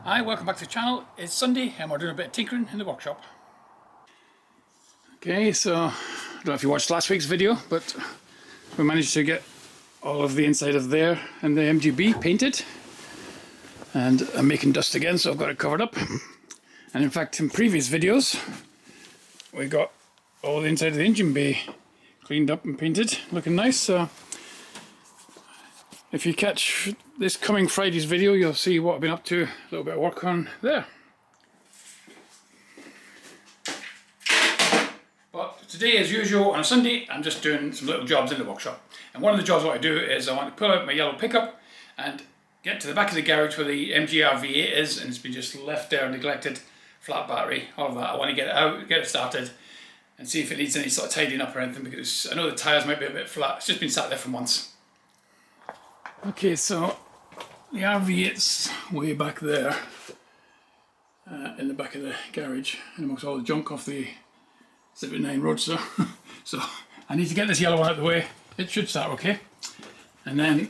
Hi, welcome back to the channel. It's Sunday and we're doing a bit of tinkering in the workshop. Okay, so I don't know if you watched last week's video, but we managed to get all of the inside of there and the MGB painted. And I'm making dust again, so I've got it covered up. And in fact, in previous videos, we got all the inside of the engine bay cleaned up and painted, looking nice. So if you catch this coming Friday's video, you'll see what I've been up to, a little bit of work on there. But today, as usual, on a Sunday, I'm just doing some little jobs in the workshop. And one of the jobs I want to do is I want to pull out my yellow pickup and get to the back of the garage where the MG RV8 is, and it's been just left there, neglected, flat battery, all of that. I want to get it out, get it started, and see if it needs any sort of tidying up or anything, because I know the tyres might be a bit flat. It's just been sat there for months. Okay, so the RV8's way back there, in the back of the garage, and amongst all the junk off the 79 Roadster. So I need to get this yellow one out of the way. It should start okay. And then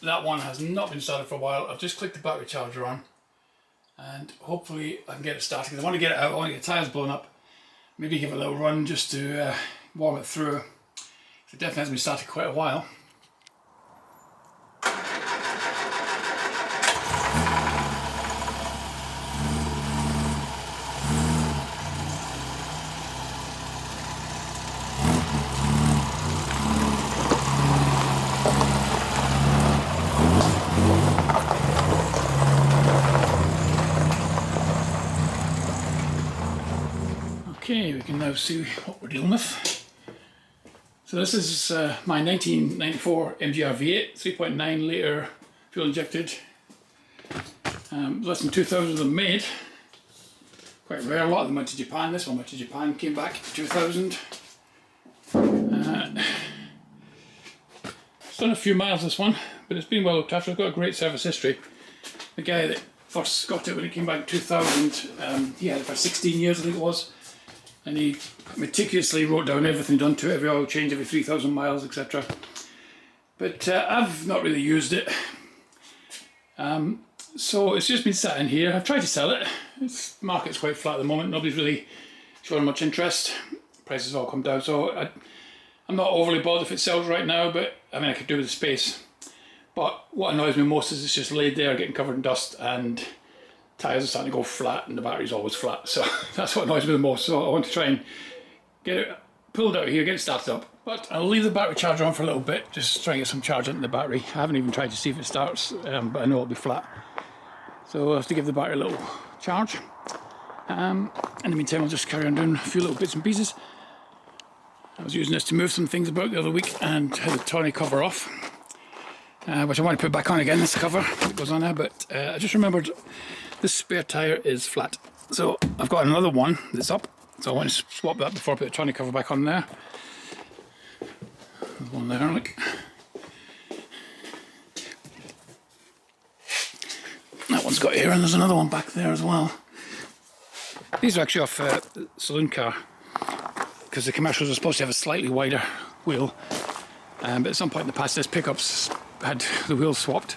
that one has not been started for a while. I've just clicked the battery charger on, and hopefully I can get it started, because I want to get it out. I want to get the tyres blown up, maybe give it a little run just to warm it through. It definitely hasn't been started quite a while. Okay, we can now see what we're dealing with. So this is my 1994 MG RV8, 3.9 litre fuel injected. Less than 2,000 of them made. Quite rare, a lot of them went to Japan. This one went to Japan, came back 2,000. It's done a few miles, this one, but it's been well looked after. It's got a great service history. The guy that first got it when it came back in 2000, he had it for 16 years, I think it was. And he meticulously wrote down everything done to it, every oil change, every 3,000 miles, etc. But I've not really used it. So it's just been sat in here. I've tried to sell it. The market's quite flat at the moment. Nobody's really showing much interest. Prices have all come down. So I'm not overly bothered if it sells right now, but I mean, I could do with the space. But what annoys me most is it's just laid there getting covered in dust, and tyres are starting to go flat, and the battery's always flat. So that's what annoys me the most. So I want to try and get it pulled out of here, get it started up. But I'll leave the battery charger on for a little bit, just try and get some charge into the battery. I haven't even tried to see if it starts, but I know it'll be flat. So I'll have to give the battery a little charge. In the meantime, I'll just carry on doing a few little bits and pieces. I was using this to move some things about the other week and had the tonneau cover off, which I want to put back on again, this cover that goes on there, but I just remembered this spare tyre is flat. So I've got another one that's up, so I want to swap that before I put the tonneau cover back on there. There's one there, look. That one's got here, and there's another one back there as well. These are actually off the saloon car, because the commercials are supposed to have a slightly wider wheel. But at some point in the past, this pickup's had the wheels swapped,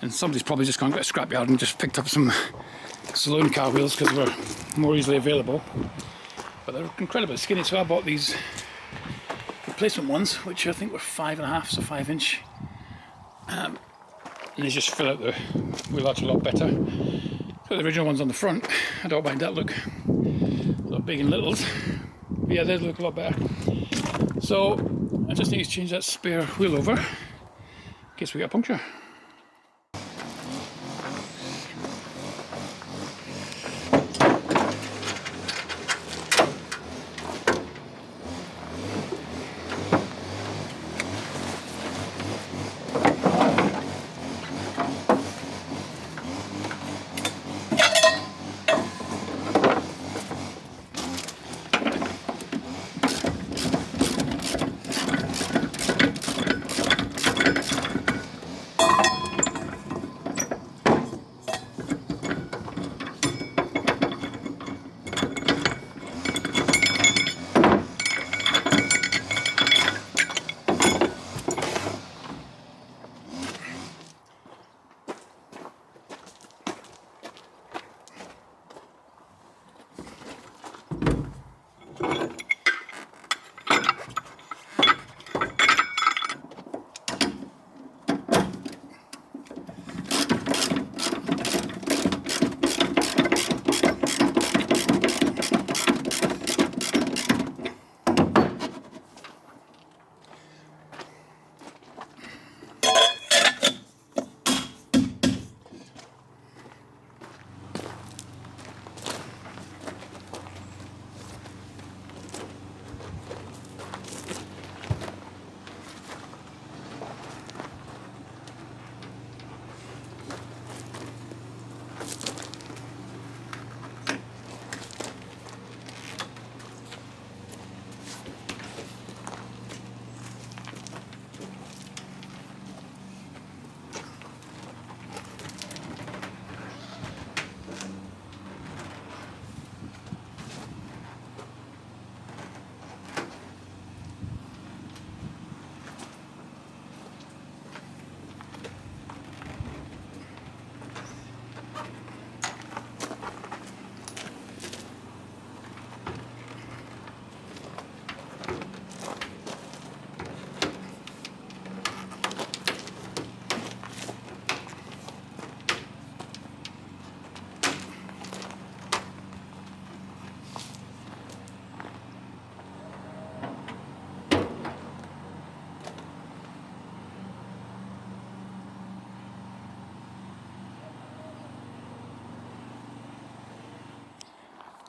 and somebody's probably just gone to a scrapyard and just picked up some saloon car wheels because they were more easily available. But they're incredibly skinny, so I bought these replacement ones, which I think were 5.5, so 5-inch. And they just fill out the wheel arch a lot better. So the original ones on the front, I don't mind that look. A lot big and littles. But yeah, they look a lot better. So I just need to change that spare wheel over in case we get a puncture.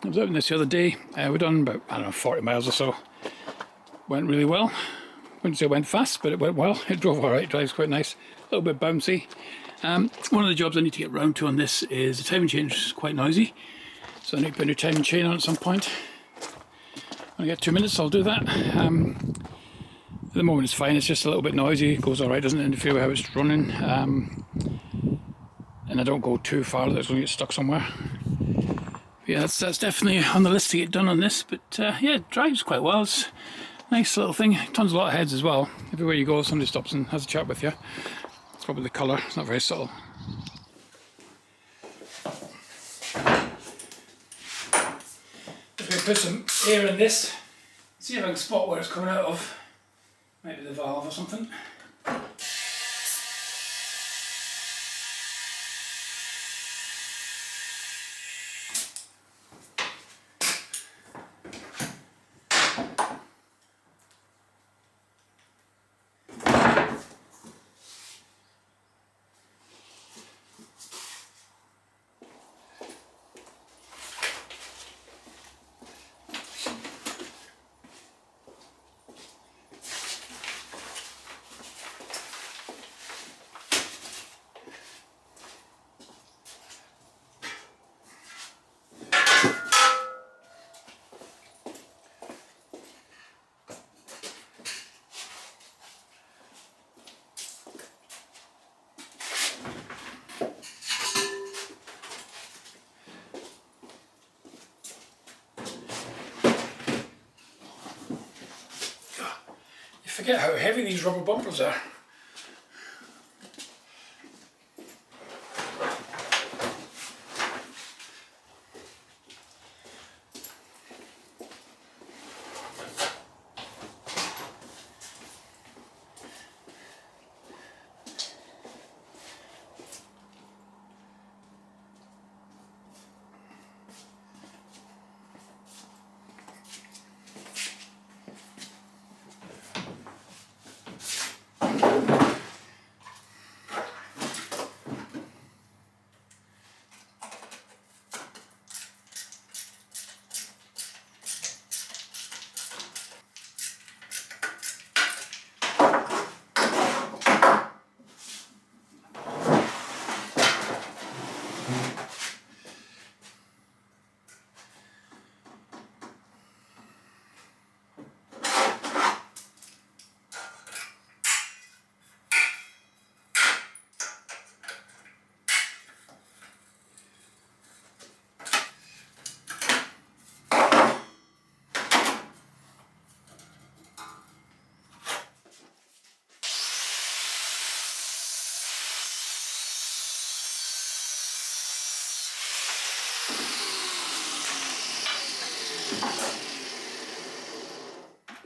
I was out in this the other day. We've done about, I don't know, 40 miles or so. Went really well. Wouldn't say it went fast, but it went well. It drove alright, drives quite nice. A little bit bouncy. One of the jobs I need to get round to on this is the timing chain is quite noisy. So I need to put a new timing chain on at some point. When I get 2 minutes, I'll do that. At the moment it's fine, it's just a little bit noisy. It goes alright, doesn't interfere with how it's running. And I don't go too far that it's going to get stuck somewhere. Yeah, that's definitely on the list to get done on this. But yeah, it drives quite well. It's a nice little thing. It turns a lot of heads as well. Everywhere you go, somebody stops and has a chat with you. It's probably the colour, it's not very subtle. Just going to put some air in this. See if I can spot where it's coming out of. Maybe the valve or something. Forget how heavy these rubber bumpers are.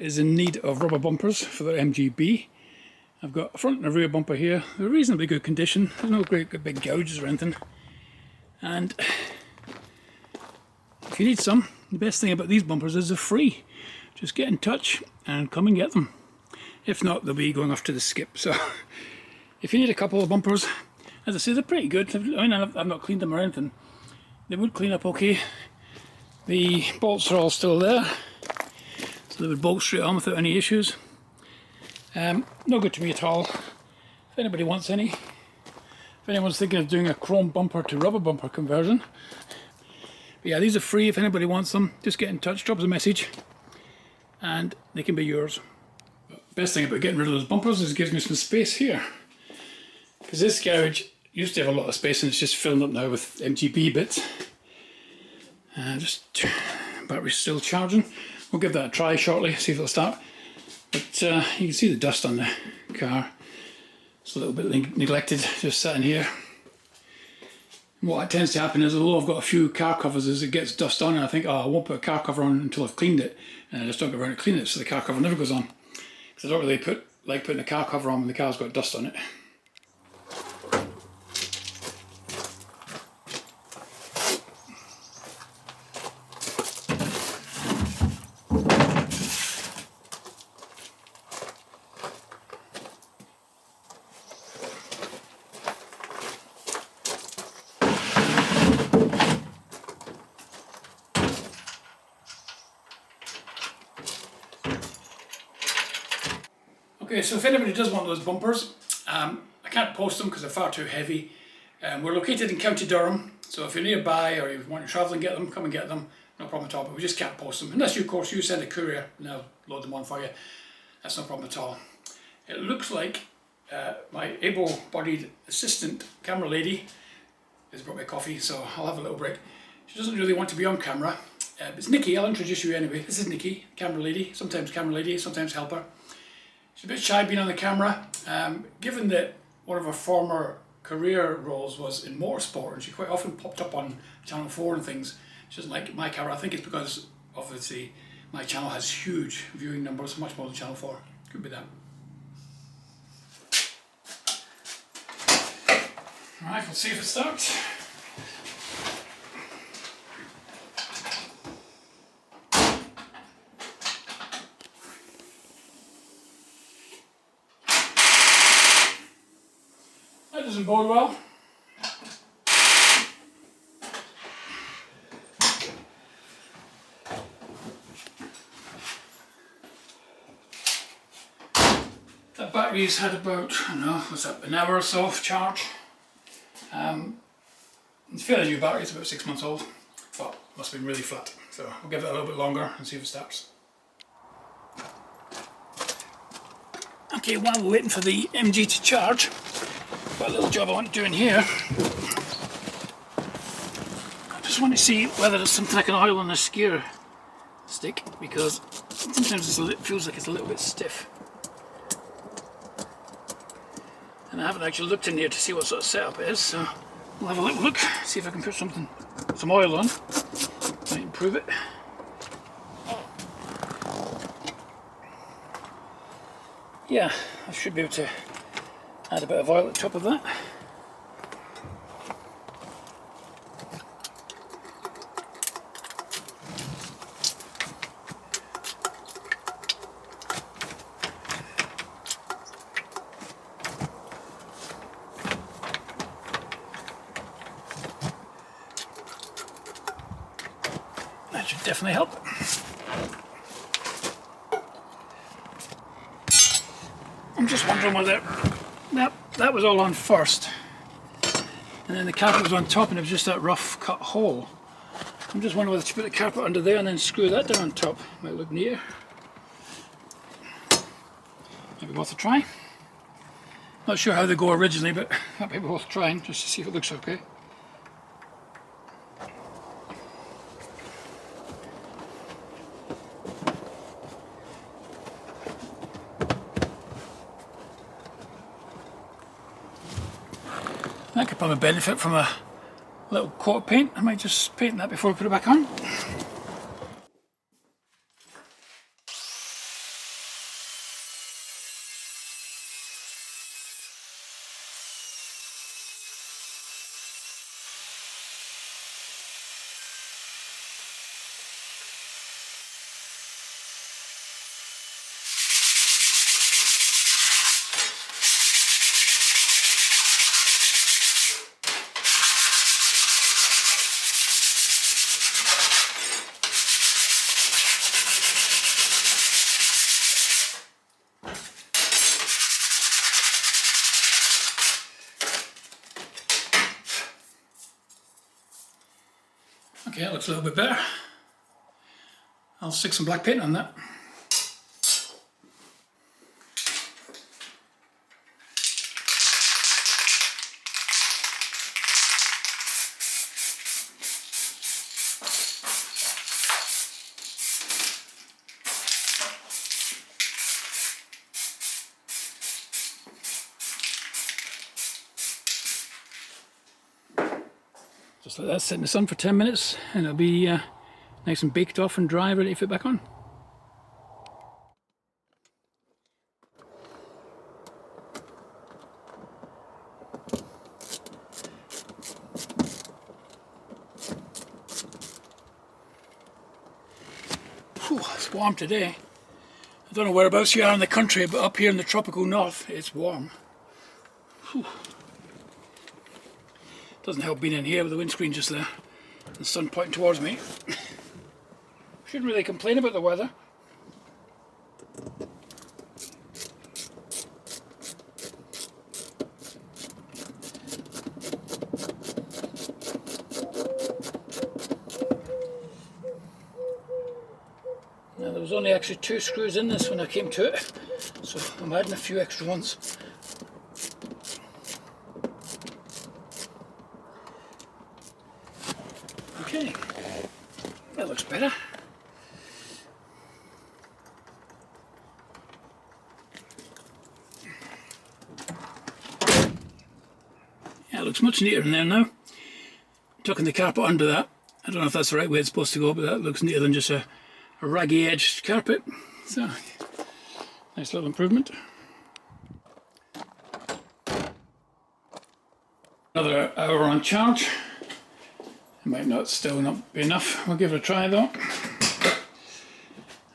Is in need of rubber bumpers for the MGB. I've got a front and a rear bumper here. They're reasonably good condition. There's no great big gouges or anything. And if you need some, the best thing about these bumpers is they're free. Just get in touch and come and get them. If not, they'll be going off to the skip. So if you need a couple of bumpers, as I say, they're pretty good. I mean, I've not cleaned them or anything. They would clean up okay. The bolts are all still there. So they would bolt straight on without any issues. No good to me at all. If anybody wants any, if anyone's thinking of doing a chrome bumper to rubber bumper conversion. But yeah, these are free. If anybody wants them, just get in touch, drop us a message, and they can be yours. Best thing about getting rid of those bumpers is it gives me some space here. Because this garage used to have a lot of space and it's just filling up now with MGB bits. Just battery's still charging. We'll give that a try shortly, see if it'll start. But you can see the dust on the car. It's a little bit neglected, just sitting here. And what tends to happen is, although I've got a few car covers, is it gets dust on and I think, oh, I won't put a car cover on until I've cleaned it. And I just don't go around and clean it, so the car cover never goes on. Because I don't really like putting a car cover on when the car's got dust on it. Okay, so if anybody does want those bumpers, I can't post them because they're far too heavy. We're located in County Durham, so if you're nearby or you want to travel and get them, come and get them. No problem at all, but we just can't post them. Unless you, of course, you send a courier and they'll load them on for you. That's no problem at all. It looks like my able-bodied assistant camera lady has brought me coffee, so I'll have a little break. She doesn't really want to be on camera. It's Nikki, I'll introduce you anyway. This is Nikki, camera lady, sometimes helper. She's a bit shy being on the camera. Given that one of her former career roles was in motorsport and she quite often popped up on Channel 4 and things, she doesn't like my camera. I think it's because obviously my channel has huge viewing numbers, much more than Channel 4. Could be that. Right, we'll see if it starts. That doesn't bode well. That battery's had about, I don't know, what's that, an hour or so of charge. It's a fairly new battery, it's about 6 months old, but must have been really flat. So we'll give it a little bit longer and see if it starts. Okay, while we're waiting for the MG to charge, got a little job I want to do in here. I just want to see whether there's something I can oil on the skewer stick, because sometimes it feels like it's a little bit stiff. And I haven't actually looked in here to see what sort of setup it is, so we'll have a little look, see if I can put some oil on, might improve it. Yeah, I should be able to add a bit of oil at the top of that. That should definitely help. I'm just wondering whether that was all on first, and then the carpet was on top and it was just that rough cut hole. I'm just wondering whether to put the carpet under there and then screw that down on top. Might look neater. Might be worth a try. Not sure how they go originally, but might be worth trying just to see if it looks okay. That could probably benefit from a little coat of paint. I might just paint that before I put it back on. Okay, that looks a little bit better. I'll stick some black paint on that. Just let that sit in the sun for 10 minutes and it'll be nice and baked off and dry, ready to fit back on. Whew, it's warm today. I don't know whereabouts you are in the country, but up here in the tropical north it's warm. Whew. Doesn't help being in here with the windscreen just there, the sun pointing towards me. Shouldn't really complain about the weather. was only actually 2 screws in this when I came to it, so I'm adding a few extra ones. Okay, that looks better. Yeah, it looks much neater in there now. Tucking the carpet under that. I don't know if that's the right way it's supposed to go, but that looks neater than just a raggy edged carpet. So, nice little improvement. Another hour on charge. It might still not be enough. We'll give it a try though,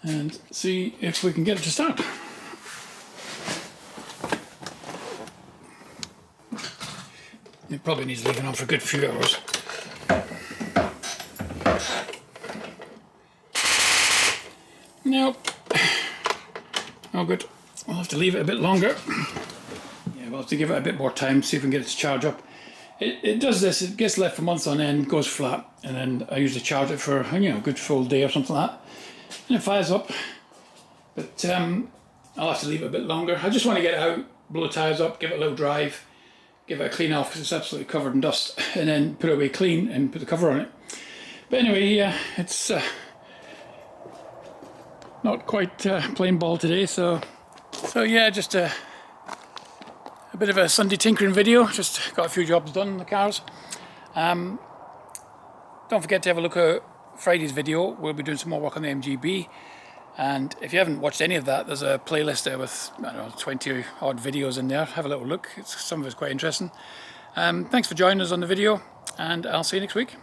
and see if we can get it to start. It probably needs leaving on for a good few hours. Nope. Oh good. We'll have to leave it a bit longer. Yeah, we'll have to give it a bit more time, see if we can get it to charge up. It does this, it gets left for months on end, goes flat, and then I usually charge it for, you know, a good full day or something like that. And it fires up. But I'll have to leave it a bit longer. I just want to get it out, blow the tyres up, give it a little drive, give it a clean off because it's absolutely covered in dust, and then put it away clean and put the cover on it. But anyway, yeah, it's not quite plain ball today, so yeah, just a bit of a Sunday tinkering video. Just got a few jobs done on the cars. Don't forget to have a look at Friday's video. We'll be doing some more work on the MGB, and if you haven't watched any of that, there's a playlist there with, I don't know, 20 odd videos in there. Have a little look. Some of it's quite interesting. Thanks for joining us on the video, and I'll see you next week.